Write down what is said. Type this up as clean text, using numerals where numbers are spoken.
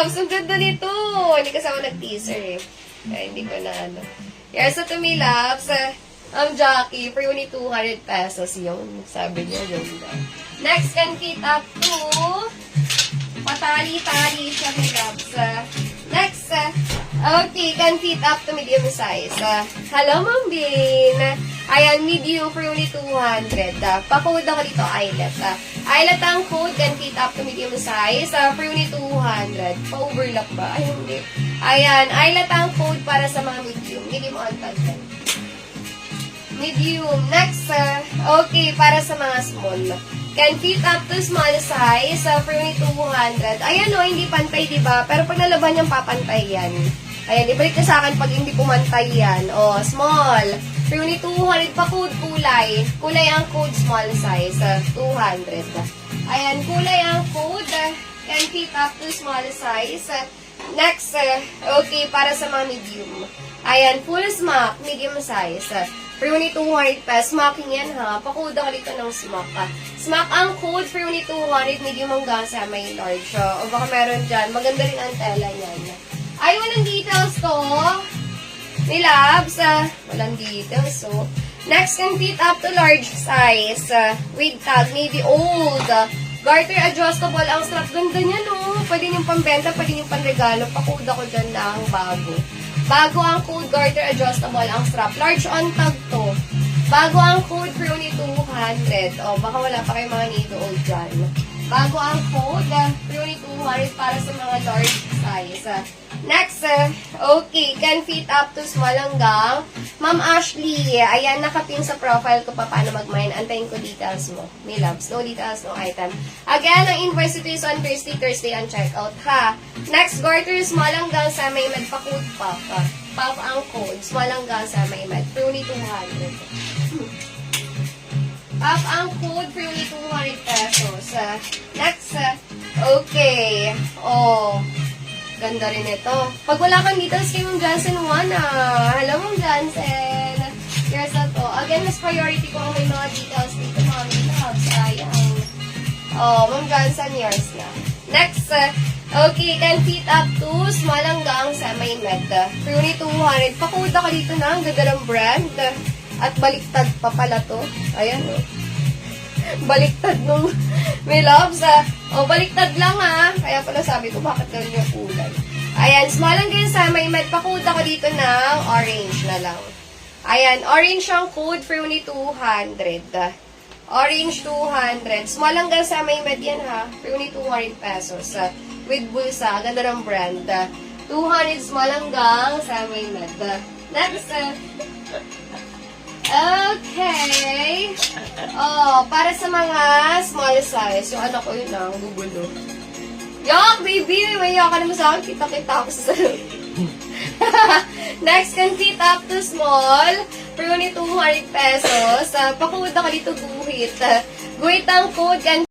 loves, ang ganda nito. Hindi kasi ako nag-teaser eh. Kaya hindi ko na ano. Yes, so to me loves, Jackie, for only 200 pesos yun. Sabi niya, ganda. Next, can fit up to patali-tali siya, my loves. Next, okay, can fit up to medium size. Hello, Ma'am Bin. Ayan, medium for only 200. Pa-code ako dito, Eyelet. Eyelet ang code, can fit up to medium size. For only 200. Pa-overlap ba? Ay, hindi. Ayan, Eyelet ang code para sa mga medium. Medium on content. Medium. Next, okay, para sa mga small. Can fit up to small size for only 200. Ayan o, hindi pantay, diba? Pero pag nalaban yung papantay yan. Ayan, ibalik na sa akin pag hindi pumantay yan. O, small. For only 200 pa code kulay. Kulay ang code small size. 200. Ayan, kulay ang code. Can fit up to small size. Next, okay, para sa mga medium. Ayan, full smock, medium size. For only 200 pesos. Smocking yan ha. Pakuda ka dito ng smock. Smock ang code for only 200. Medium hanggang sa may large. O baka meron dyan. Maganda rin ang tela niyan. Ay, walang details to. May labs. Walang details. So, next can fit up to large size. With tag. Maybe old. Garter adjustable. Ang strap ganda niya no. Pwede niyong pambenta. Pwede niyong panregalo. Pakuda ko dyan na ang bago. Bago ang code, garter adjustable ang strap. Large on tag to. Bago ang code for only 200. O, baka wala pa kayong mga need old dyan. Bago ang code, for only 200 para sa mga large size. Next, okay, can fit up to small hanggang. Ma'am Ashley, ayan, nakapin sa profile ko pa paano mag-mine. Antayin ko details mo. May loves, no details, no item. Again, ang invoice ito is on Thursday ang checkout, ha? Next, garter, small hanggang sa may med pa code pop. Pop ang code, small hanggang sa may med. For only 200. Pop ang code for only 200 pesos. Next, okay. Oh, ganda rin ito. Pag wala kang details kay Ma'am Jansen 1, hello Ma'am Jansen. Here's na to. Again, mas priority ko ang may mga details dito, Mami Loves. Sayang. Oh, Ma'am Jansen, yours na. Next, okay, can fit up to small hanggang sa may med. For only 200. Pakuda ka dito na. Ang ganda ng brand. At baliktad pa pala to. Ayan, oh. Baliktad nung may loves, O, baliktad lang, ha. Kaya pala sabi ko, bakit ganun yung kulay. Ayan, small hanggang sa may med. Pakuda ko dito ng orange na lang. Ayan, orange ang code for only 200. Orange 200. Small hanggang sa may med yan, ha. For only 200 pesos. With bulsa. Ganda ng brand. 200 small hanggang sa may med. Next, okay. Oh, para sa mga small size. Yung anak ko yun ang gugulo. Yak, baby! May ka naman sa akin. Kita-kita ako sa salon. Next, can fit up to small. For only 200 pesos. Pakuda ka dito guhit. Guhit ang code. Can